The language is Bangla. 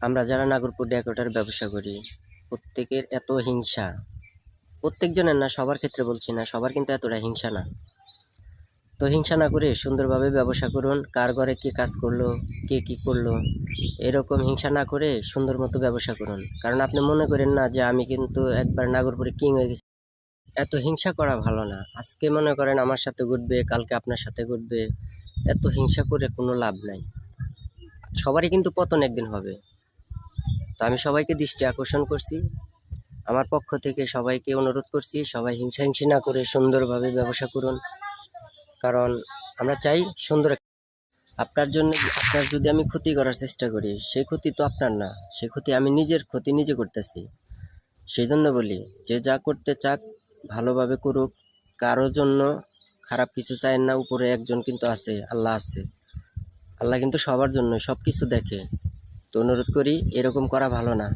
আমরা যারা নাগরপুর ডেকোরেটর ব্যবসা করি, প্রত্যেকের এত হিংসা। প্রত্যেকজনের না, সবার ক্ষেত্রে বলছি না, সবার কিন্তু এতটা হিংসা না। তো হিংসা না করে সুন্দরভাবে ব্যবসা করুন। কার ঘরে কে কাজ করলো, কে কি করলো, এরকম হিংসা না করে সুন্দর মতো ব্যবসা করুন। কারণ আপনি মনে করেন না যে আমি কিন্তু একবার নাগরপুরে কিং হয়ে গেছি। এত হিংসা করা ভালো না। আজকে মনে করেন আমার সাথে ঘটবে, কালকে আপনার সাথে ঘটবে। এত হিংসা করে কোনো লাভ নাই। সবারই কিন্তু পতন একদিন হবে। তো আমি সবাইকে দৃষ্টি আকর্ষণ করছি, আমার পক্ষ থেকে সবাইকে অনুরোধ করছি, সবাই হিংসাহিংসি না করে সুন্দরভাবে ব্যবসা করুন। কারণ আমরা চাই সুন্দর। আপনার জন্য আপনার যদি আমি ক্ষতি করার চেষ্টা করি, সেই ক্ষতি তো আপনার না, সেই ক্ষতি আমি নিজের ক্ষতি নিজে করতেছি। সেই জন্য বলি, যে যা করতে চাক ভালোভাবে করুক। কারোর জন্য খারাপ কিছু চায় না। উপরে একজন কিন্তু আছে, আল্লাহ আছে। আল্লাহ কিন্তু সবার জন্য সব কিছু দেখে। তো অনুরোধ করি, এরকম করা ভালো না।